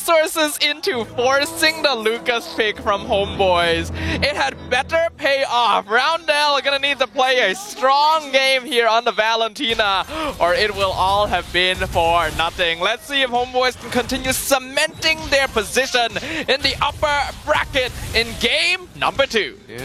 resources into forcing the Lucas pick from Homeboys. It had better pay off. Roundel gonna need to play a strong game here on the Valentina, or it will all have been for nothing. Let's see if Homeboys can continue cementing their position in the upper bracket in game number 2. Yep.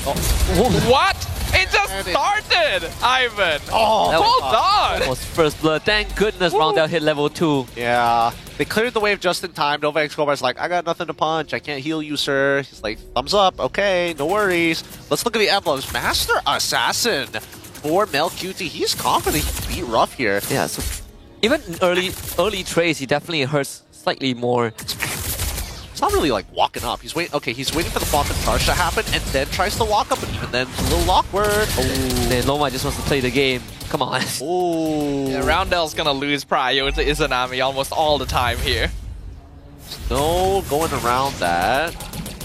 Oh. What? It just started, Ivan. Oh, hold on. That was first blood. Thank goodness Roundel hit level 2. Yeah, they cleared the wave just in time. Nova Escobar's like, I got nothing to punch. I can't heal you, sir. He's like, thumbs up. Okay, no worries. Let's look at the emblems. Master Assassin for Melcutie. He's confident he can beat Rough here. Yeah, so even early trades, he definitely hurts slightly more. It's not really like walking up. He's waiting. Okay, he's waiting for the Falcon charge to happen, and then tries to walk up, but even then, it's a little awkward. Oh, Man, Loma just wants to play the game. Come on. oh. Yeah, Roundel's gonna lose prio to Izanami almost all the time here. No going around that.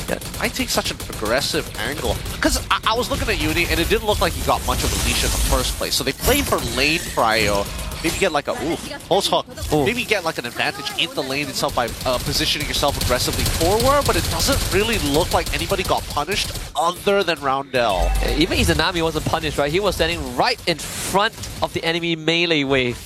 Yeah, I take such an aggressive angle. Because I was looking at Uni, and it didn't look like he got much of a leash in the first place. So they played for lane prio. Maybe get like a pulse hook. Maybe get like an advantage in the lane itself by positioning yourself aggressively forward, but it doesn't really look like anybody got punished other than Roundel. Even Izanami wasn't punished, right? He was standing right in front of the enemy melee wave.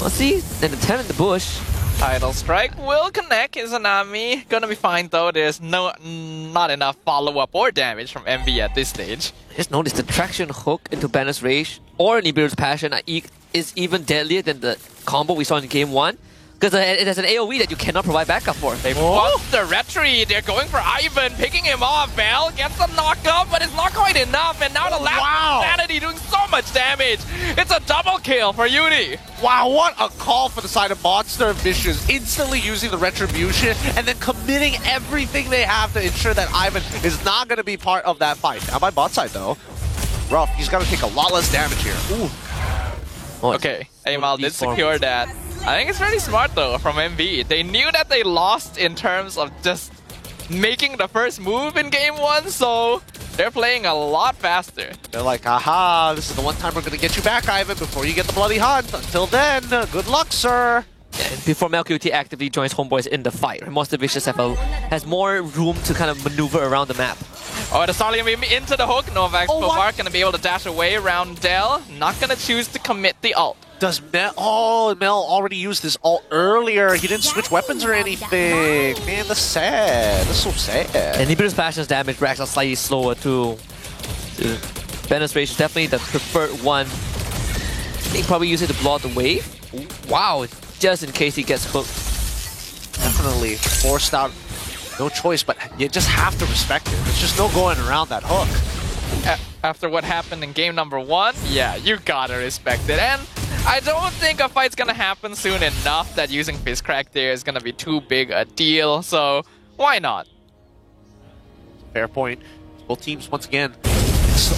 Let's see. And the 10 in the bush. Tidal Strike will connect Izanami. Gonna be fine though. There's not enough follow-up or damage from MV at this stage. Just notice the traction hook into Banner's Rage or Nibiru's Passion is even deadlier than the combo we saw in game 1. Because it has an AoE that you cannot provide backup for. They buffed the retreat. They're going for Ivan, picking him off. Bell gets the knockup, but it's not quite enough. And now the last Insanity doing so much damage. It's a double kill for Uni. Wow, what a call for the side of Monster Vicious. Instantly using the Retribution and then committing everything they have to ensure that Ivan is not going to be part of that fight. Now by bot side though, Rough, he's got to take a lot less damage here. Ooh. Okay, Amal did secure that. I think it's really smart though from MV. They knew that they lost in terms of just making the first move in game 1, so they're playing a lot faster. They're like, aha, this is the one time we're going to get you back, Ivan, before you get the bloody hunt. Until then, good luck, sir. Yeah, before Melcutie actively joins Homeboys in the fight, Monster Vicious has more room to kind of maneuver around the map. Oh, the Starlight Beam into the hook. Novax Kovar gonna be able to dash away. Roundel not gonna choose to commit the ult. Does Mel... Oh, Mel already used his ult earlier. He didn't switch weapons or anything. Man, that's sad. That's so sad. And Nibiru's Passion's damage racks are slightly slower too. Banner's Rage is definitely the preferred one. I think probably use it to block the wave. Wow, just in case he gets hooked. Definitely forced out. No choice, but you just have to respect it. There's just no going around that hook. After what happened in game number 1, yeah, you gotta respect it. And I don't think a fight's gonna happen soon enough that using Fizzcrack there is gonna be too big a deal, so why Fair point. Both teams, once again.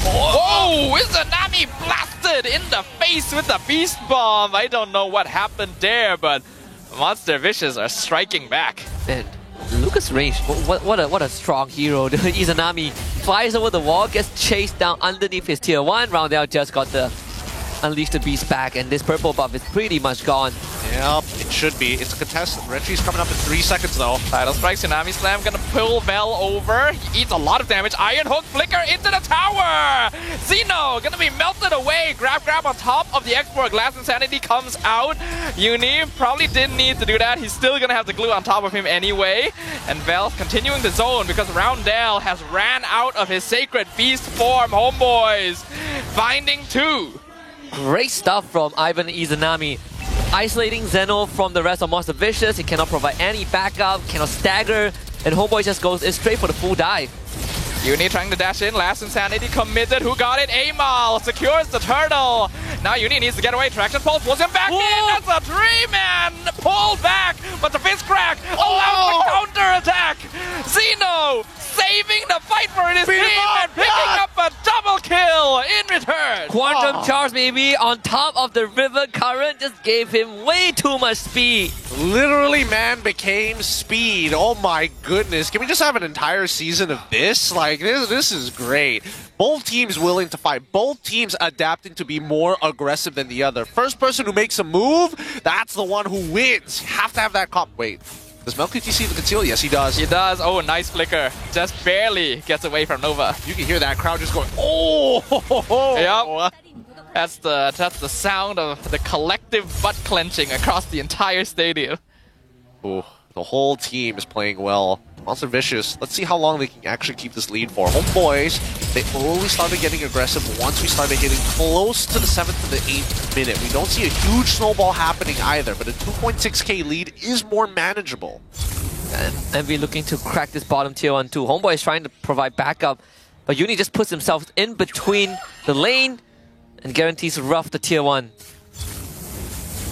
Oh, Izanami blasted in the face with the Beast Bomb. I don't know what happened there, but Monster Vicious are striking back. Man, Lucas Range, what a strong hero. Izanami flies over the wall, gets chased down underneath his tier 1. Roundel just got the Unleash the Beast back, and this purple buff is pretty much gone. Yep, it should be. It's a contestant. Retri's coming up in 3 seconds though. Tidal Strike, Tsunami Slam, gonna pull Vel over. He eats a lot of damage. Iron Hook, Flicker into the tower! Xeno gonna be melted away. Grab on top of the Export. Glass Insanity comes out. Uni probably didn't need to do that. He's still gonna have the glue on top of him anyway. And Vel continuing the zone because Roundel has ran out of his Sacred Beast form. Homeboys finding 2. Great stuff from Ivan Izanami. Isolating Zeno from the rest of Monster Vicious. He cannot provide any backup, cannot stagger, and Homeboy just goes straight for the full dive. Uni trying to dash in. Last Insanity committed. Who got it? Amal secures the turtle. Now Uni needs to get away. Traction Pulse pulls him back in. That's a dream, man. Pulled back, but the Fizzcrack allows the counter-attack. Xeno saving the fight for his team and picking up a double kill in return. Quantum Charge, maybe, on top of the river current, just gave him way too much speed. Literally, man became speed. Oh my goodness. Can we just have an entire season of this? Like, this is great. Both teams willing to fight. Both teams adapting to be more aggressive than the other. First person who makes a move, that's the one who wins. You have to have that comp. Wait. Does MelQT see the conceal? Yes, he does. He does. Oh, nice flicker. Just barely gets away from Nova. You can hear that crowd just going, oh! Yep. That's the sound of the collective butt clenching across the entire stadium. Ooh, the whole team is playing well. Monster Vicious, let's see how long they can actually keep this lead for. Homeboys, they only started getting aggressive once we started hitting close to the 7th to the 8th minute. We don't see a huge snowball happening either, but a 2.6k lead is more manageable. And we're looking to crack this bottom tier 1 too. Homeboy is trying to provide backup, but Uni just puts himself in between the lane and guarantees to rough the tier 1.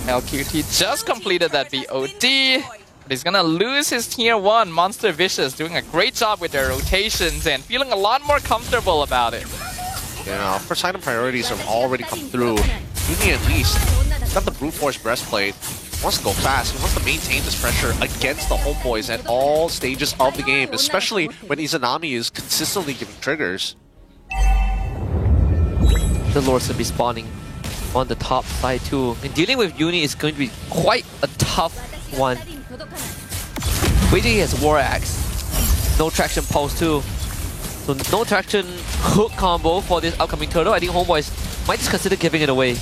LQT just completed that BOD. But he's gonna lose his tier 1. Monster Vicious doing a great job with their rotations and feeling a lot more comfortable about it. Yeah, first item priorities have already come through. Uni at least got the brute force breastplate. He wants to go fast. He wants to maintain this pressure against the homeboys at all stages of the game, especially when Izanami is consistently giving triggers. The Lords will be spawning on the top side too. And dealing with Uni is going to be quite a tough one. Weiji has War Axe. No traction pulse too. So no traction hook combo for this upcoming turtle. I think Homeboys might just consider giving it away.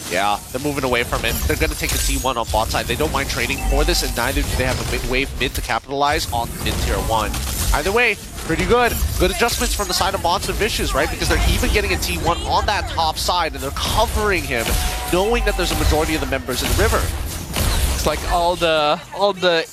Yeah, they're moving away from it. They're going to take the T1 on bot side. They don't mind trading for this, and neither do they have a mid-wave mid to capitalize on mid tier 1. Either way, pretty good. Good adjustments from the side of Monster Vicious, right? Because they're even getting a T1 on that top side, and they're covering him, knowing that there's a majority of the members in the river. It's like all the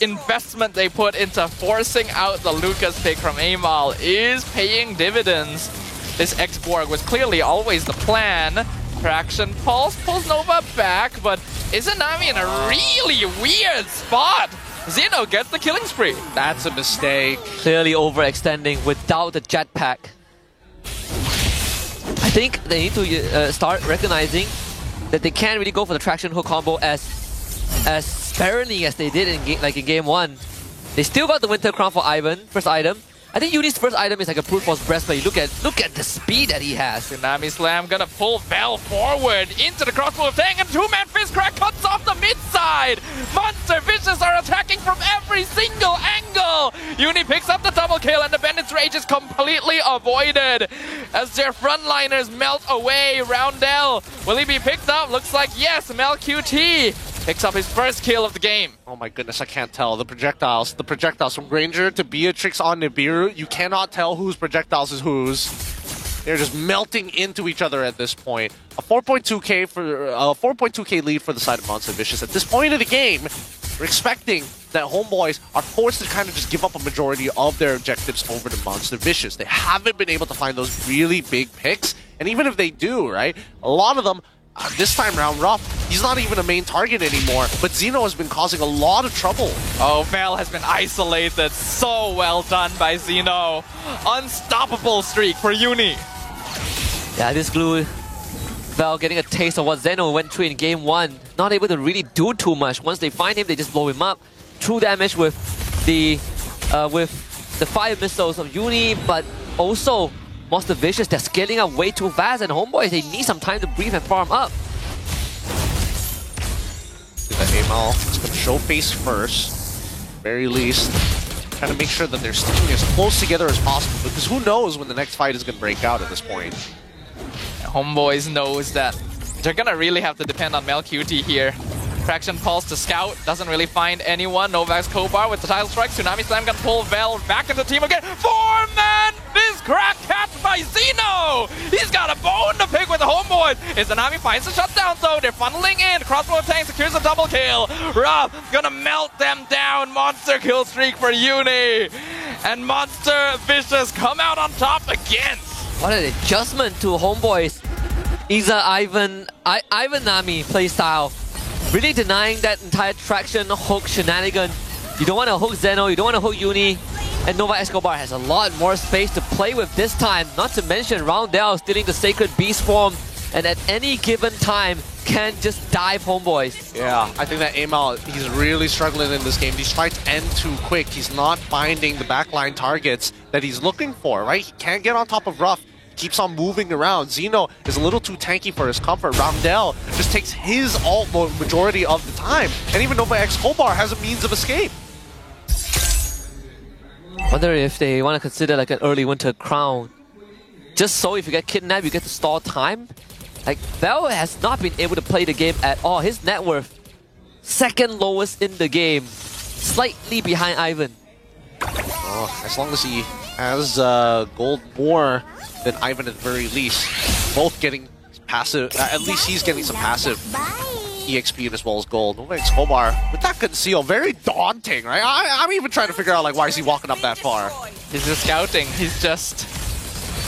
investment they put into forcing out the Lucas pick from Amal is paying dividends. This X-Borg was clearly always the plan. Traction Pulse pulls Nova back, but Izanami in a really weird spot. Xeno gets the killing spree. That's a mistake. Clearly overextending without the jetpack. I think they need to start recognizing that they can't really go for the traction hook combo as sparingly as they did in game 1. They still got the Winter Crown for Ivan, first item. I think Uni's first item is like a brute force breastplate. Look at the speed that he has. Tsunami Slam gonna pull Vel forward into the crossbow of Tang, and two-man fist crack cuts off the mid side. Monster Vicious are attacking from every single angle. Uni picks up the double kill, and the Bandit's Rage is completely avoided as their frontliners melt away. Roundel, will he be picked up? Looks like yes. MelQT picks up his first kill of the game. Oh my goodness, I can't tell. The projectiles from Granger to Beatrix on Nibiru, you cannot tell whose projectiles is whose. They're just melting into each other at this point. A 4.2k lead for the side of Monster Vicious. At this point of the game, we're expecting that Homeboys are forced to kind of just give up a majority of their objectives over to Monster Vicious. They haven't been able to find those really big picks, and even if they do, right, a lot of them this time round, Ruff, he's not even a main target anymore, but Xeno has been causing a lot of trouble. Oh, Vel has been isolated. So well done by Xeno. Unstoppable streak for Uni. Yeah, this glue, Vel getting a taste of what Xeno went through in game 1. Not able to really do too much. Once they find him, they just blow him up. True damage with the 5 missiles of Uni, but also Monster Vicious, they're scaling up way too fast, and Homeboys, they need some time to breathe and farm up. The Amal is going to show face first, very least. Trying to make sure that they're sticking as close together as possible, because who knows when the next fight is going to break out at this point. Homeboys knows that they're going to really have to depend on MelQT here. Traction Pulse to Scout, doesn't really find anyone. Novax Kobar with the title strike. Tsunami Slam gonna pull Vel back into the team again. 4-man fist crack catch by Xeno! He's got a bone to pick with the Homeboys. Izanami finds the shutdown though. They're funneling in. Crossbow Tank secures a double kill. Ruff gonna melt them down. Monster kill streak for Uni. And Monster Vicious come out on top again. What an adjustment to Homeboys. Ivanami playstyle. Really denying that entire traction hook shenanigan. You don't want to hook Xeno, you don't want to hook Uni, and Nova Escobar has a lot more space to play with this time. Not to mention Roundel stealing the Sacred Beast form, and at any given time can just dive Homeboys. Yeah, I think that Amal, he's really struggling in this game. These fights end too quick. He's not finding the backline targets that he's looking for, right? He can't get on top of Ruff. keeps on moving around. Xeno is a little too tanky for his comfort. Roundel just takes his ult majority of the time. And even Nova X Hobart has a means of escape. Wonder if they want to consider like an early winter crown. Just so if you get kidnapped, you get to stall time. Like, Vel has not been able to play the game at all. His net worth, second lowest in the game. Slightly behind Ivan. Oh, as long as he has gold more than Ivan at the very least. Both getting passive, at least he's getting some passive EXP as well as gold. Nova X Hobart with that conceal, very daunting, right? I'm even trying to figure out, like, why is he walking up that far? He's just scouting. He's just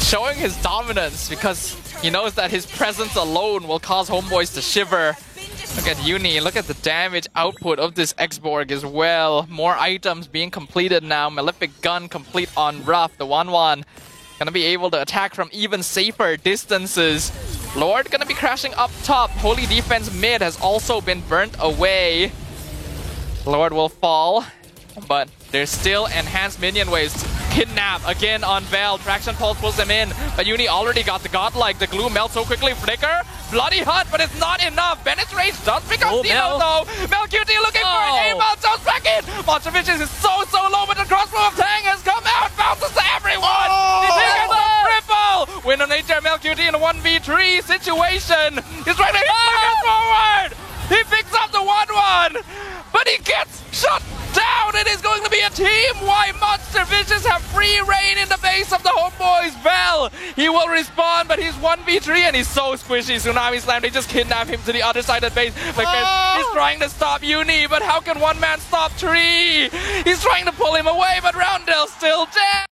showing his dominance because he knows that his presence alone will cause homeboys to shiver. Look at Uni, look at the damage output of this X-Borg as well. More items being completed now. Malefic Gun complete on Ruff, the 1-1. Gonna be able to attack from even safer distances. Lord gonna be crashing up top. Holy Defense mid has also been burnt away. Lord will fall, but there's still enhanced minion waves. Kidnap again on Vel. Traction Pulse pulls him in, but Uni already got the godlike. The glue melts so quickly. Flicker, Bloody Hunt, but it's not enough. Bennett's Rage does pick up Xeno though. Melqt looking for an aimbot, jumps back in. Monster Vision is so low, but the crossbow of Tang has come out. Bounces to everyone. He gets a triple. Wind of Nature, Melqt in a 1v3 situation. He's trying to hit Flicker forward. He picks up the 1-1, but he gets shut down. It is going to be a team-wide. Monster Visions have free reign in the base of the homeboys. Vel, he will respawn, but he's 1v3 and he's so squishy. Tsunami Slam, they just kidnap him to the other side of the base. He's trying to stop Uni, but how can one man stop Tree? He's trying to pull him away, but Roundel's still dead.